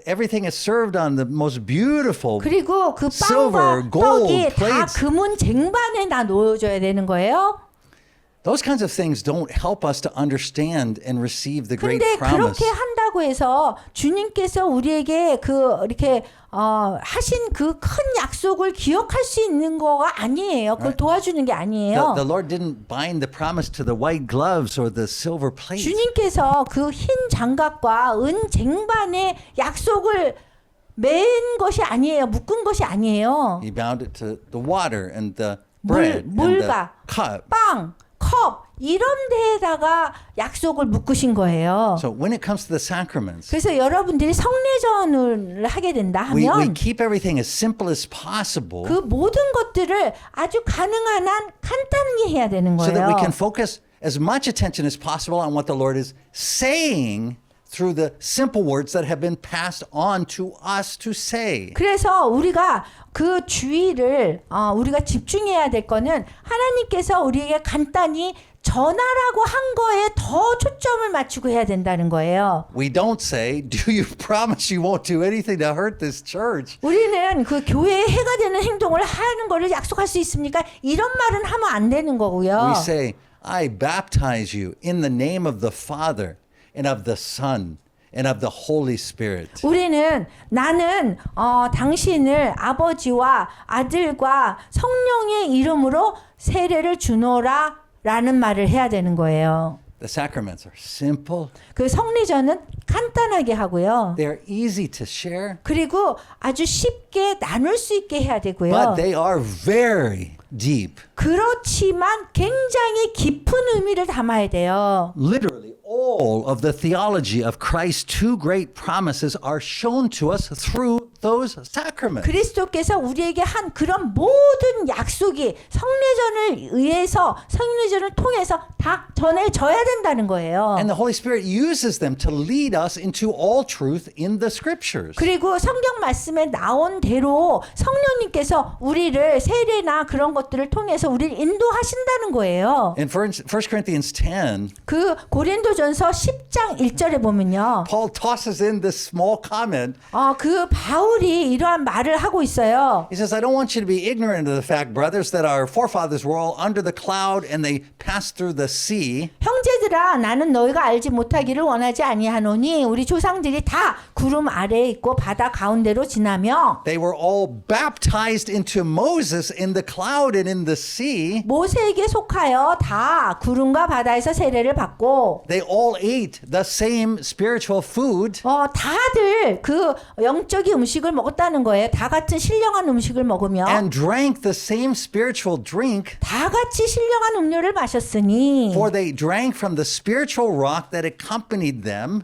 everything is served on the most beautiful. 그리고 그 Silver, 빵과 gold 떡이 다 plates. 금은 쟁반에 다 놓여져야 되는 거예요. Those kinds of things don't help us to understand and receive the great 근데 promise. 그렇게 한다고 해서 주님께서 우리에게 이렇게 하신 그 큰 약속을 기억할 수 있는 거가 아니에요. 그걸 도와주는 게 아니에요. The Lord didn't bind the promise to the white gloves or the silver plates. 주님께서 그 흰 장갑과 은 쟁반의 약속을 맨 것이 아니에요. 묶은 것이 아니에요. He bound it to the water and the bread and the 물과 cup. 빵, 컵 이런 데에다가 약속을 묶으신 거예요. So when it comes to the sacraments, 그래서 여러분들이 성례전을 하게 된다 we 하면 keep everything as simple as possible 그 모든 것들을 아주 가능한 한 간단하게 해야 되는 so that we 거예요. can focus as much attention as possible on what the Lord is saying through the simple words that have been passed on to us to say. 그래서 우리가 그 주의를 우리가 집중해야 될 거는 하나님께서 우리에게 간단히 전하라고 한 거에 더 초점을 맞추고 해야 된다는 거예요. We don't say, do you promise you won't do anything to hurt this church? 우리는 그 교회에 해가 되는 행동을 하는 거를 약속할 수 있습니까? 이런 말은 하면 안 되는 거고요. We say, I baptize you in the name of the Father and of the Son and of the Holy Spirit. 우리는 나는 당신을 아버지와 아들과 성령의 이름으로 세례를 주노라 라는 말을 해야 되는 거예요. The sacraments are simple. 그 성례전은 간단하게 하고요. They're easy to share, 그리고 아주 쉽게 나눌 수 있게 해야 되고요. but they are very deep. 그렇지만 굉장히 깊은 의미를 담아야 돼요. Literally, all of the theology of Christ's two great promises are shown to us through those sacraments. 그리스도께서 우리에게 한 그런 모든 약속이 성례전을 의해서 성례전을 통해서 다 전해져야 된다는 거예요. And the Holy Spirit uses them to lead us into all truth in the scriptures. 그리고 성경 말씀에 나온 대로 성령님께서 우리를 세례나 그런 것들을 통해서 우리를 인도하신다는 거예요. In 1 Corinthians 10, 그 고린도전서 10장 1절에 보면요. Paul tosses in this small comment. 그 바울이 이러한 말을 하고 있어요. He says, I don't want you to be ignorant of the fact, brothers, that our forefathers were all under the cloud and they passed through the sea. 형제들아, 나는 너희가 알지 못하기를 원하지 아니하노니 우리 조상들이 다 구름 아래에 있고 바다 가운데로 지나며 They were all baptized into Moses in the cloud and in the sea. 모세에게 속하여 다 구름과 바다에서 세례를 받고 They all ate the same spiritual food. 다들 그 영적인 음식을 먹었다는 거예요. 다 같은 신령한 음식을 먹으며 And drank the same spiritual drink. 다 같이 신령한 음료를 마셨으니 For they drank from the spiritual rock that accompanied them,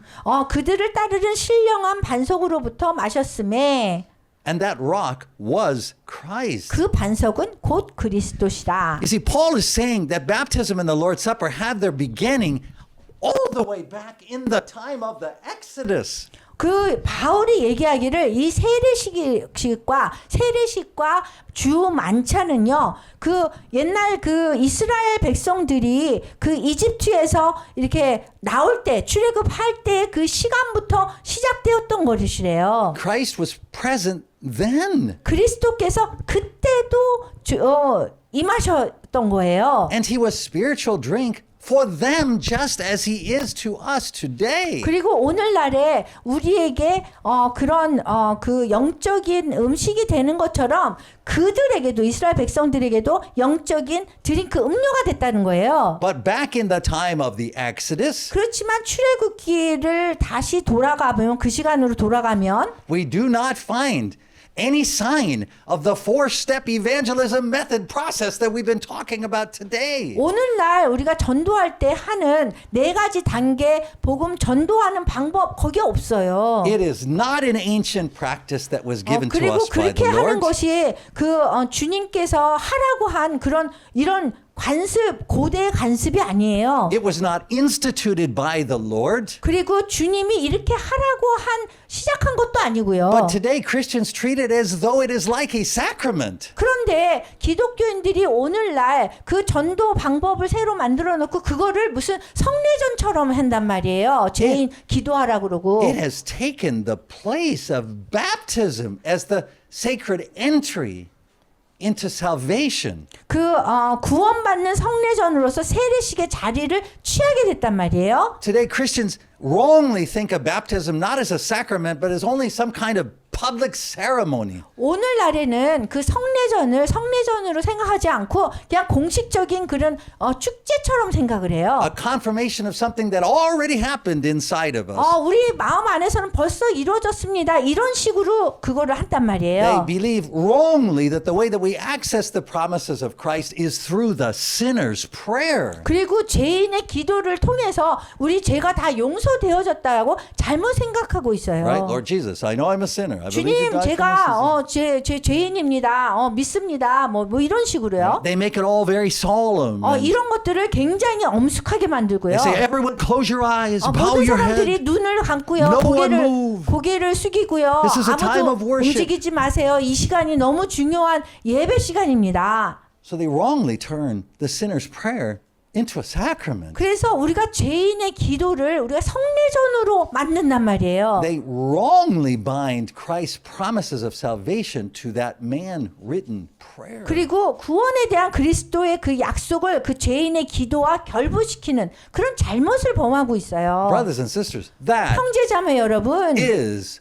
그들을 따르는 신령한 반석으로부터 마셨음에 and that rock was Christ. 그 반석은 곧 그리스도시라. You see, Paul is saying that baptism and the Lord's Supper have their beginning all the way back in the time of the Exodus. 그 바울이 얘기하기를 이 세례식과 주 만찬은요, 그 옛날 그 이스라엘 백성들이 그 이집트에서 이렇게 나올 때 출애굽할 때 그 시간부터 시작되었던 것이래요. Christ was present then. 그리스도께서 그때도 임하셨던 거예요. And he was spiritual drink for them just as he is to us today. 그리고 오늘날에 우리에게 그런 그 영적인 음식이 되는 것처럼 그들에게도 이스라엘 백성들에게도 영적인 드링크 음료가 됐다는 거예요. But back in the time of the Exodus, 그렇지만 출애굽기를 다시 돌아가면 그 시간으로 돌아가면 we do not find any sign of the four-step evangelism method process that we've been talking about today. 오늘날 우리가 전도할 때 하는 4가지 단계 복음 전도하는 방법 거기 없어요. It is not an ancient practice that was given to 그리고 us by 그렇게 the 하는 Lord. 것이 주님께서 하라고 한 이런 관습, 고대의 관습이 아니에요. It was not instituted by the Lord. 그리고 주님이 이렇게 하라고 시작한 것도 아니고요. But today Christians treat it as though it is like a sacrament. 그런데 기독교인들이 오늘날 그 전도 방법을 새로 만들어 놓고 그거를 무슨 성례전처럼 한단 말이에요. 죄인 기도하라고 그러고. It has taken the place of baptism as the sacred entry into salvation. 구원받는 성례전으로서 세례식의 자리를 취하게 됐단 말이에요. Today Christians wrongly think of baptism not as a sacrament but as only some kind of public ceremony. 오늘날에는 그 성례전을 성례전으로 생각하지 않고 그냥 공식적인 그런 축제처럼 생각을 해요. A confirmation of something that already happened inside of us. 우리 마음 안에서는 벌써 이루어졌습니다. 이런 식으로 그거를 한단 They 말이에요. believe wrongly that the way that we access the promises of Christ is through the sinner's prayer. 그리고 죄인의 기도를 통해서 우리 죄가 다 용서되어졌다고 잘못 생각하고 있어요. Right? Lord Jesus, I know I'm a sinner. I believe you 주님, died for my sins. 제가 죄인입니다. 믿습니다. 뭐 이런 식으로요. They make it all very solemn. and 이런 것들을 굉장히 엄숙하게 만들고요. They say, everyone close your eyes, bow 모든 your 사람들이 head. 눈을 감고요. No one move. 고개를 숙이고요. This is a time of 아무도 worship. 움직이지 마세요. 이 시간이 너무 중요한 예배 시간입니다. So they wrongly turn the sinner's prayer into a sacrament. 그래서 우리가 죄인의 기도를 우리가 성례전으로 만든단 말이에요. They wrongly bind Christ's promises of salvation to that man-written prayer. 그리고 구원에 대한 그리스도의 그 약속을 그 죄인의 기도와 결부시키는 그런 잘못을 범하고 있어요. Brothers and sisters, that 형제자매 여러분, is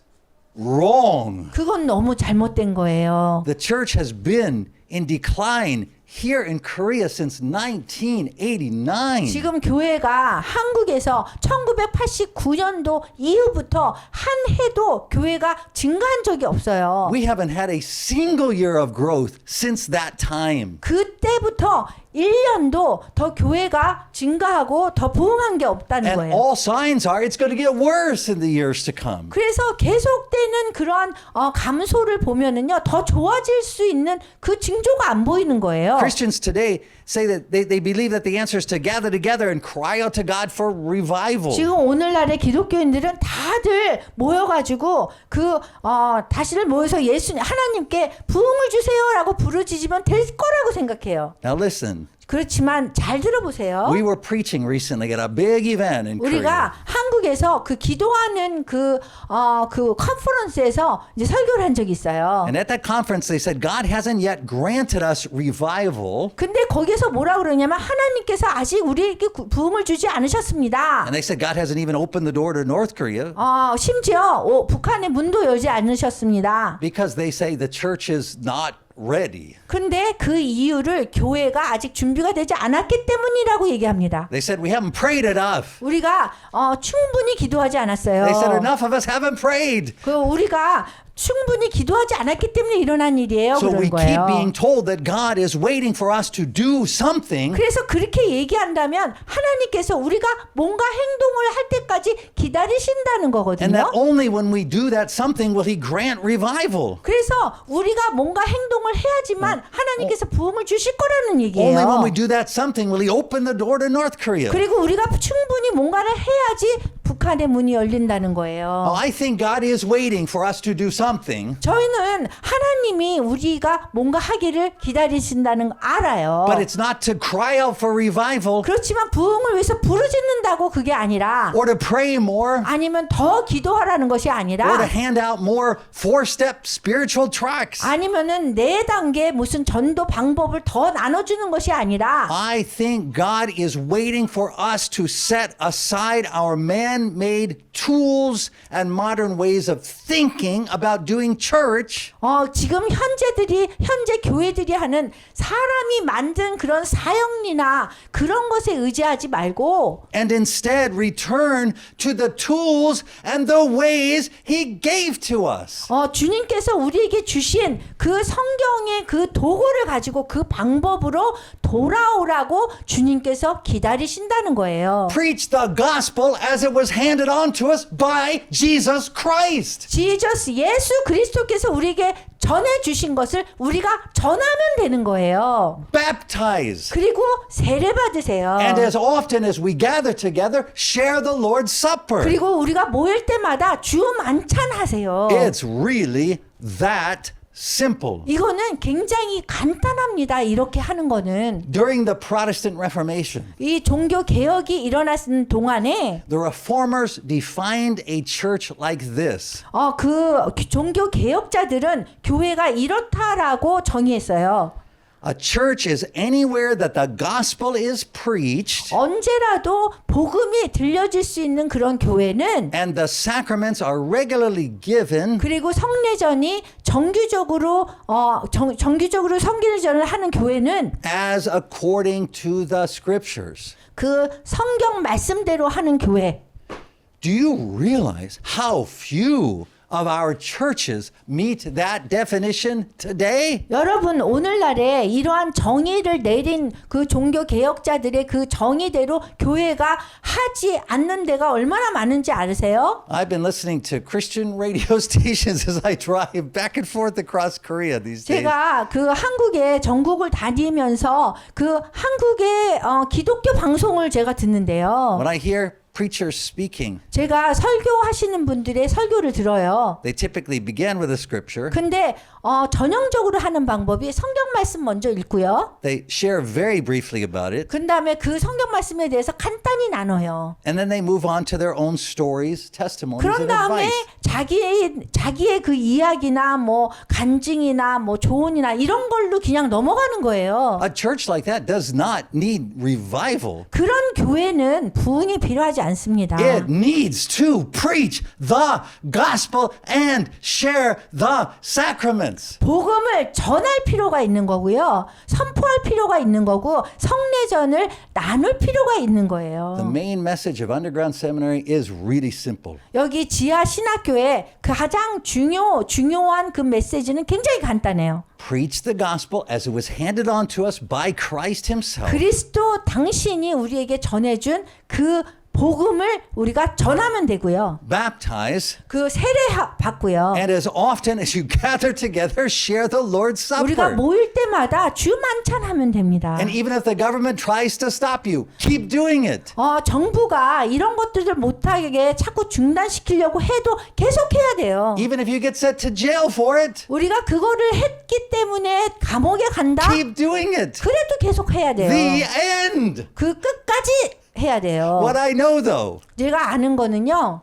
wrong. 그건 너무 잘못된 거예요. The church has been in decline here in Korea since 1989. 지금 교회가 한국에서 1989년도 이후부터 한 해도 교회가 증가한 적이 없어요. We haven't had a single year of growth since that time. 그때부터 1년도 더 교회가 증가하고 더 부흥한 게 없다는 And 거예요. all signs are it's going to get worse in the years to come. 그래서 계속되는 그런 감소를 보면은요, 더 좋아질 수 있는 그 징조가 안 보이는 거예요. Christians today say that they believe that the answer is to gather together and cry out to God for revival. 지금 오늘날의 기독교인들은 다들 모여가지고 다시를 모여서 하나님께 부흥을 주세요라고 부르짖으면 될 거라고 생각해요. Now listen, 그렇지만 잘 들어보세요. we were preaching recently at a big event in Korea. 우리가 한국에서 그 기도하는 그 컨퍼런스에서 이제 설교를 한 적이 있어요. And at that conference they said God hasn't yet granted us revival. 근데 거기서 뭐라 그러냐면 하나님께서 아직 우리에게 부흥을 주지 않으셨습니다. And they said God hasn't even opened the door to North Korea. 심지어 북한의 문도 열지 않으셨습니다. Because they say the church is not ready. 근데 그 이유를 교회가 아직 준비가 되지 않았기 때문이라고 얘기합니다. They said, we haven't prayed enough. 우리가 충분히 기도하지 않았어요. They said, enough of us haven't prayed. 그 우리가 충분히 기도하지 않았기 때문에 일어난 일이에요. So we 그런 keep 거예요. being told that God is waiting for us to do something. 그래서 그렇게 얘기한다면 하나님께서 우리가 뭔가 행동을 할 때까지 기다리신다는 And 거거든요. that only when we do that something will He grant revival. 그래서 우리가 뭔가 행동을 해야지만 하나님께서 부흥을 주실 거라는 Only when 얘기예요. we do that something will He open the door to North Korea. 그리고 우리가 충분히 뭔가를 해야지 북한의 문이 열린다는 거예요. I think God is waiting for us to do something, 저희는 하나님이 우리가 뭔가 하기를 기다리신다는 거 알아요. but it's not to cry out for revival 그렇지만 부흥을 위해서 부르짖는다고 그게 아니라 or to pray more 아니면 더 기도하라는 것이 or to 아니라 hand out more four-step spiritual tracts. 아니면은 4단계 무슨 전도 방법을 더 나눠주는 것이 아니라 I think God is waiting for us to set aside our man-made tools and modern ways of thinking about doing church 지금 현재 교회들이 하는 사람이 만든 그런 사형리나 그런 것에 의지하지 말고 and instead return to the tools and the ways He gave to us. 주님께서 우리에게 주신 그 성경의 그 도구를 가지고 그 방법으로 돌아오라고 주님께서 기다리신다는 거예요. Preach the gospel as it was handed on to us by Jesus Christ. 예수 그리스도께서 우리에게 전해 주신 것을 우리가 전하면 되는 거예요. Baptize. 그리고 세례 받으세요. And as often as we gather together, share the Lord's Supper. 그리고 우리가 모일 때마다 주 만찬 하세요. It's really that simple. 이거는 굉장히 간단합니다. 이렇게 하는 거는. During the Protestant Reformation, 이 종교 개혁이 일어났는 동안에 the Reformers defined a church like this. 그 종교 개혁자들은 교회가 이렇다라고 정의했어요. A church is anywhere that the gospel is preached 언제라도 복음이 들려질 수 있는 그런 교회는 and the sacraments are regularly given 그리고 성례전이 정규적으로 성례전을 하는 교회는 as according to the scriptures. 그 성경 말씀대로 하는 교회. Do you realize how few of our churches meet that definition today? 여러분 오늘날에 이러한 정의를 내린 그 종교 개혁자들의 그 정의대로 교회가 하지 않는 데가 얼마나 많은지 아세요? I've been listening to Christian radio stations as I drive back and forth across Korea these days. 제가 그 한국의 전국을 다니면서 그 한국의 기독교 방송을 제가 듣는데요. When I hear preachers speaking, 제가 설교하시는 분들의 설교를 들어요. they typically begin with a scripture. 근데 전형적으로 하는 방법이 성경 말씀 먼저 읽고요. They share very briefly about it, 그 다음에 그 성경 말씀에 대해서 간단히 나눠요. and then they move on to their own stories, testimonies, 그런 and 다음에 advice. 자기의 그 이야기나 뭐 간증이나 뭐 조언이나 이런 걸로 그냥 넘어가는 거예요. A church like that does not need revival. 그런 교회는 부흥이 필요하지 않습니다. It needs to preach the gospel and share the sacraments. 복음을 전할 필요가 있는 거고요. 선포할 필요가 있는 거고 성례전을 나눌 필요가 있는 거예요. The main message of Underground Seminary is really simple. 여기 지하 신학교의 그 가장 중요한 그 메시지는 굉장히 간단해요. Preach the gospel as it was handed on to us by Christ Himself. 그리스도 당신이 우리에게 전해준 그 복음을 우리가 전하면 되고요. Baptize, 그 세례 받고요. and as often as you gather together, share the Lord's 우리가 Supper. 모일 때마다 주 만찬하면 됩니다. And even if the government tries to stop you, keep doing it. 정부가 이런 것들을 못하게 자꾸 중단시키려고 해도 계속해야 돼요. Even if you get sent to jail for it, 우리가 그거를 했기 때문에 감옥에 간다? keep doing it. 그래도 계속해야 돼요. The end. 그 끝까지 해야 돼요. What I know though 제가 아는 거는요.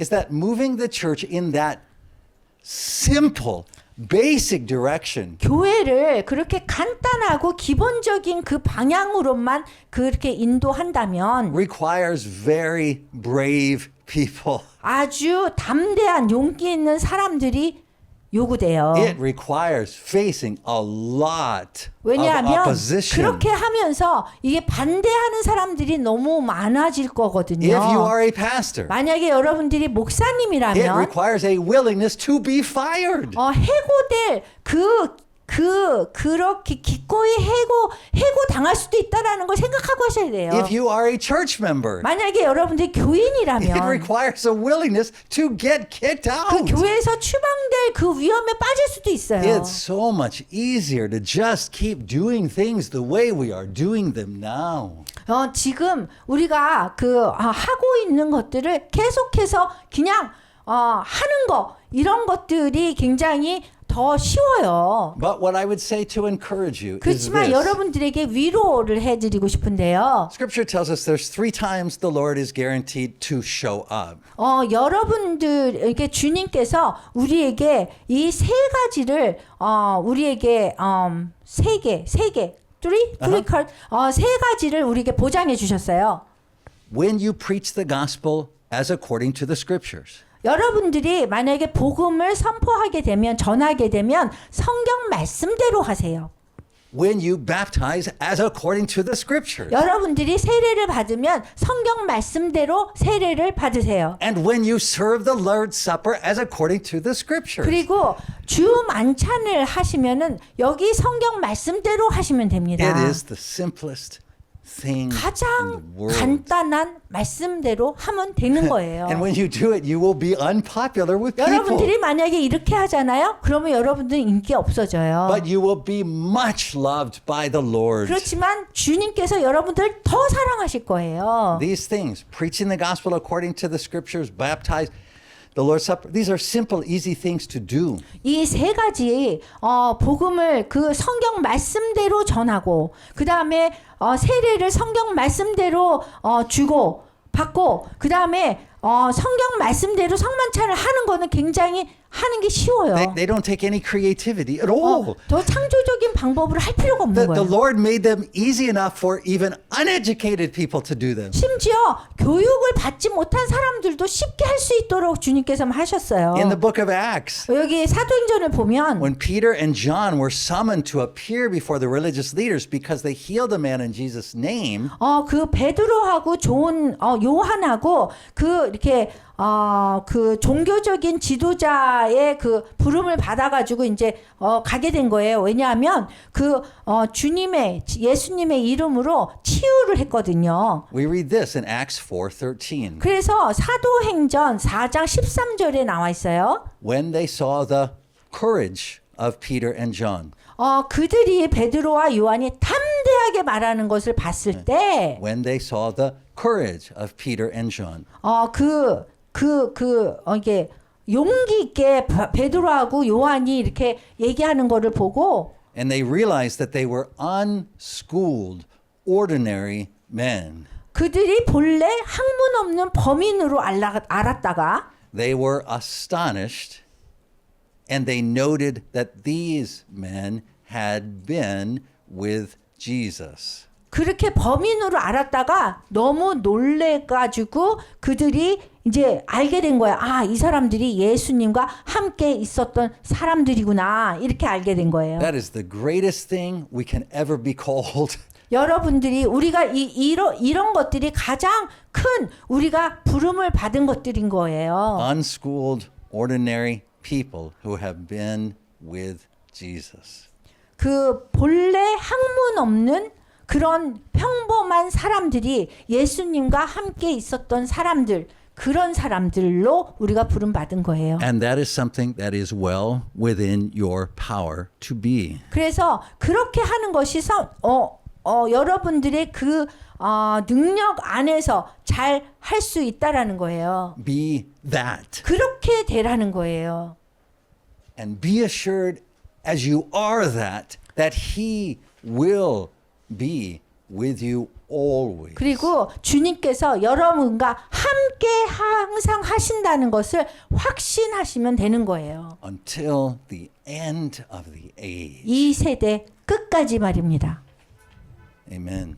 is that moving the church in that simple, basic direction 교회를 그렇게 간단하고 기본적인 그 방향으로만 그렇게 인도한다면 requires very brave people. 아주 담대한 용기 있는 사람들이 요구돼요. It requires facing a lot of 왜냐하면 opposition. 그렇게 하면서 이게 반대하는 사람들이 너무 많아질 거거든요. If you are a pastor, 만약에 여러분들이 it 목사님이라면 requires a willingness to be fired. 해고될 그렇게 기꺼이 해고 당할 수도 있다라는 걸 생각하고 하셔야 돼요. If you are a church member, 만약에 여러분들이 it 교인이라면 requires a willingness to get kicked 그 out. 교회에서 추방될 그 위험에 빠질 수도 있어요. It's so much easier to just keep doing things the way we are doing them now. 지금 우리가 하고 있는 것들을 계속해서 그냥 하는 거 이런 것들이 굉장히 더 쉬워요. But what I would say to encourage you is 그렇지만 this. 여러분들에게 위로를 해드리고 싶은데요. Scripture tells us there's 3 times the Lord is guaranteed to show up. 여러분들에게 주님께서 우리에게 이 세 가지를 우리에게 세 개, 세 가지를 우리에게 보장해 주셨어요. When you preach the gospel as according to the scriptures. 여러분들이 만약에 복음을 선포하게 되면 전하게 되면 성경 말씀대로 하세요. When you baptize as according to the scriptures. 여러분들이 세례를 받으면 성경 말씀대로 세례를 받으세요. And when you serve the Lord's Supper as according to the scriptures. 그리고 주 만찬을 하시면은 여기 성경 말씀대로 하시면 됩니다. It is the simplest thing in the 가장 world. 간단한 말씀대로 하면 되는 거예요. And when you do it, you will be unpopular with people. 여러분들이 만약에 이렇게 하잖아요. 그러면 여러분들은 인기 없어져요. But you will be much loved by the Lord. 그렇지만 주님께서 여러분들 더 사랑하실 거예요. These things, preaching the gospel according to the scriptures, baptize, the Lord's Supper, these are simple, easy things to do. 이 세 가지 복음을 그 성경 말씀대로 전하고 그 다음에 세례를 성경 말씀대로 주고 받고 그 다음에 성경 말씀대로 성만찬을 하는 거는 굉장히 하는 게 쉬워요. They don't take any creativity at all. 더 창조적인 방법을 할 필요가 없는 The 거예요. Lord made them easy enough for even uneducated people to do them. 심지어 교육을 받지 못한 사람들도 쉽게 할 수 있도록 주님께서 하셨어요. In the book of Acts, 여기 사도행전을 보면 when Peter and John were summoned to appear before the religious leaders because they healed a man in Jesus' name, 그 베드로하고 요한하고 이렇게 그 종교적인 지도자의 그 부름을 받아가지고 이제 가게 된 거예요. 왜냐하면 예수님의 이름으로 치유를 했거든요. we read this in Acts 4:13. 그래서 사도행전 4장 13절에 나와 있어요. When they saw the courage of Peter and John. 그들이 베드로와 요한이 담대하게 말하는 것을 봤을 때, When they saw the courage of Peter and John. 이게 용기 있게 베드로하고 요한이 이렇게 얘기하는 거를 보고, And they realized that they were unschooled, ordinary men. 그들이 본래 학문 없는 범인으로 알았다가, They were astonished, and they noted that these men had been with Jesus. 그렇게 범인으로 알았다가 너무 놀래가지고 그들이 이제 알게 된 거야. 이 사람들이 예수님과 함께 있었던 사람들이구나. 이렇게 알게 된 거예요. That is the greatest thing we can ever be called. 여러분들이 우리가 이런 것들이 가장 큰 우리가 부름을 받은 것들인 거예요. Unschooled, ordinary people who have been with Jesus. 그 본래 학문 없는 그런 평범한 사람들이 예수님과 함께 있었던 사람들, 그런 사람들로 우리가 부름 받은 거예요. And that is something that is well within your power to be. 그래서 그렇게 하는 것이 여러분들의 그 능력 안에서 잘 할 수 있다라는 거예요. Be that. 그렇게 되라는 거예요. And be assured as you are that He will be with you always. 그리고 주님께서 여러분과 함께 항상 하신다는 것을 확신하시면 되는 거예요. Until the end of the age. 이 세대 끝까지 말입니다. Amen.